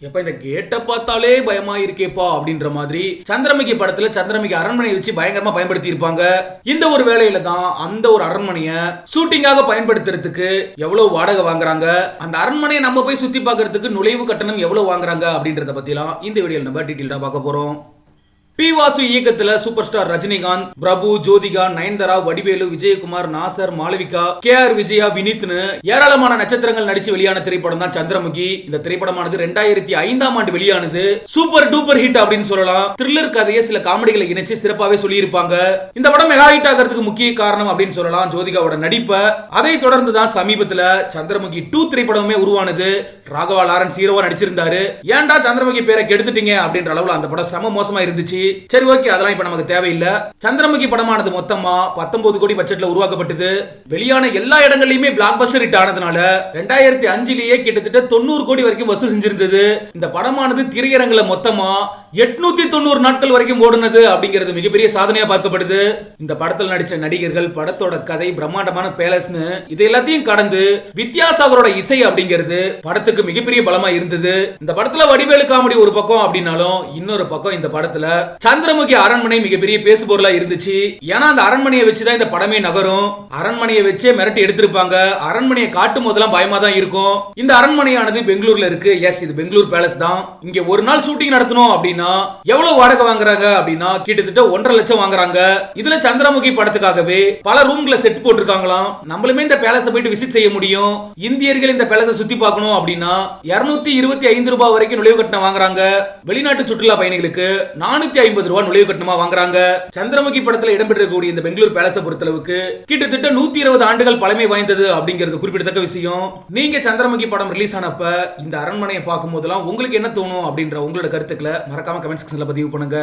எப்ப இந்த கேட்ட பார்த்தாலே பயமா இருக்கேப்பா அப்படின்ற மாதிரி சந்திரமுகி படத்துல சந்திரமுகி அரண்மனையை வச்சு பயங்கரமா பயன்படுத்தி இருப்பாங்க. இந்த ஒரு வேலையில தான் அந்த ஒரு அரண்மனையை ஷூட்டிங்காக பயன்படுத்துறதுக்கு எவ்வளவு வாடகை வாங்குறாங்க, அந்த அரண்மனையை நம்ம போய் சுத்தி பார்க்கறதுக்கு நுழைவு கட்டணம் எவ்வளவு வாங்குறாங்க அப்படின்றத பத்திலாம் இந்த வீடியோல நம்ம டீடைலா பார்க்க போறோம். பி வாசு இயக்கத்துல சூப்பர் ஸ்டார் ரஜினிகாந்த், பிரபு, ஜோதிகா, நயன்தாரா, வடிவேலு, விஜயகுமார், நாசர், மாளவிகா, KR விஜயா, வினித்னு ஏராளமான நட்சத்திரங்கள் நடிச்சு வெளியான திரைப்படம் தான் சந்திரமுகி. இந்த திரைப்படமானது 2005ஆம் ஆண்டு வெளியானது. சூப்பர் டூப்பர் ஹிட் அப்படின்னு சொல்லலாம். த்ரில்லர் கதையை சில காமெடிகளை இணைச்சு சிறப்பாவே சொல்லியிருப்பாங்க. இந்த படம் மெகா ஹிட் ஆகிறதுக்கு முக்கிய காரணம் அப்படின்னு சொல்லலாம் ஜோதிகாவோட நடிப்பை. அதை தொடர்ந்து தான் சமீபத்துல சந்திரமுகி 2 திரைப்படமே உருவானது. ராகவா லாரன்ஸ் ஹீரோவா நடிச்சிருந்தாரு. ஏன்டா சந்திரமுகி பேரை கெடுத்துட்டீங்க அப்படின்ற அளவுல அந்த படம் செம மோசமா இருந்துச்சு. சரி, ஓகே, அதெல்லாம் இப்ப நமக்கு தேவையில்லை. சந்திரமுகி படமானது மொத்தமா 19 கோடி பட்ஜெட்ல உருவாக்கப்பட்டது. வெளியான எல்லா இடங்கள்லயுமே பிளாக் பஸ்டர் ஹிட் ஆனதுனால 2005லேயே கிட்டத்தட்ட 90 கோடி வரைக்கும் வசூல் செஞ்சிருந்தது. இந்த படமானது திரையரங்குல மொத்தமா 890 நாட்கள் வரைக்கும் ஓடுனது அப்படிங்கிறது மிகப்பெரிய சாதனையா பார்க்கப்படுது. இந்த படத்தில் நடிச்ச நடிகர்கள், படத்தோட கதை, பிரம்மாண்டமான பேலஸ்னு இது எல்லாத்தையும் கடந்து வித்யாசாகரோட இசை அப்படிங்கிறது படத்துக்கு மிகப்பெரிய பலமா இருந்தது. இந்த படத்துல வடிவேலு காமெடி ஒரு பக்கம் அப்படின்னாலும் இன்னொரு பக்கம் இந்த படத்துல சந்திரமுகி அரண்மனை மிகப்பெரிய பேசு பொருளா இருந்துச்சு. ஏன்னா அந்த அரண்மனையை வச்சுதான் இந்த படமே நகரும். அரண்மனையை வச்சே மிரட்டி எடுத்திருப்பாங்க. அரண்மனையை காட்டும் போதெல்லாம் பயமா தான் இருக்கும். இந்த அரண்மனையானது பெங்களூர்ல இருக்கு. எஸ், இது பெங்களூர் பேலஸ் தான். இங்க ஒரு நாள் ஷூட்டிங் நடத்தணும் அப்படின்னா எவ்வளவு வாடகை வாங்குறாங்க அப்படின்னா கிட்டத்தட்ட 1.5 லட்சம் வாங்குறாங்க. இதுல சந்திரமுகி படத்துக்காகவே பல ரூம்ல செட் போட்டிருக்காங்களாம். நம்மளுமே இந்த பேலஸை போயிட்டு விசிட் செய்ய முடியும். இந்தியர்கள் இந்த பேலஸை சுத்தி பார்க்கணும் அப்படின்னா 225 ரூபாய் வரைக்கும் நுழைவு கட்டணம் வாங்குறாங்க. வெளிநாட்டு சுற்றுலா பயணிகளுக்கு 450 ரூபாய் நுழைவு கட்டணமா வாங்குறாங்க. சந்திரமுகி படத்துல இடம்பெற்றக்கூடிய இந்த பெங்களூர் பேலஸை பொறுத்தளவுக்கு கிட்டத்தட்ட 120 ஆண்டுகள் பழமை வாய்ந்தது அப்படிங்கிறது குறிப்பிடத்தக்க விஷயம். நீங்க சந்திரமுகி படம் ரிலீஸ் ஆனப்ப இந்த அரண்மனையை பார்க்கும் போதெல்லாம் உங்களுக்கு என்ன தோணும் அப்படின்ற உங்களோட கருத்துக்களை மறக்காம கமெண்ட் செக்ஷன்ல பதிவு பண்ணுங்க.